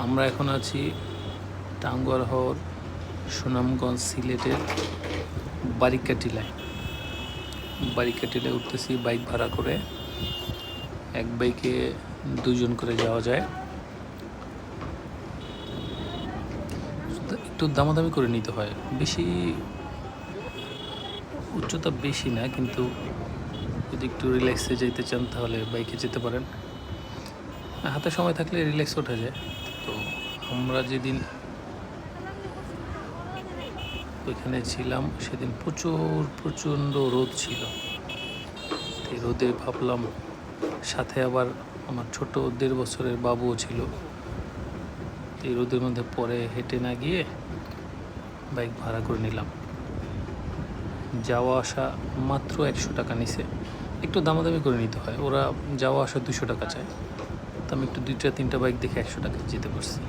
আমরা এখন আছি টাঙ্গুয়ার হওর সুনামগঞ্জ সিলেটের বারিকা টিলায়। বারিকা টিলায় উঠতেছি বাইক ভাড়া করে। এক বাইকে দুজন করে যাওয়া যায়। একটু দামাদামি করে নিতে হয়, বেশি উচ্চতা বেশি না, কিন্তু যদি একটু রিল্যাক্সে যেতে চান তাহলে বাইকে যেতে পারেন। হাতে সময় থাকলে রিল্যাক্স ওঠা যায়। তো আমরা যেদিন ওইখানে ছিলাম সেদিন প্রচণ্ড রোদ ছিল। এই রোদে ভাবলাম, সাথে আবার আমার ছোট 1.5 বছরের বাবুও ছিল। এই রোদের মধ্যে পরে হেঁটে না গিয়ে বাইক ভাড়া করে নিলাম। যাওয়া আসা মাত্র 100 টাকা নিছে। একটু দামাদামি করে নিতে হয়, ওরা যাওয়া আসা 200 টাকা চায়। তো আমি একটু 2-3টা বাইক দেখে 100 টাকা যেতে পারছি।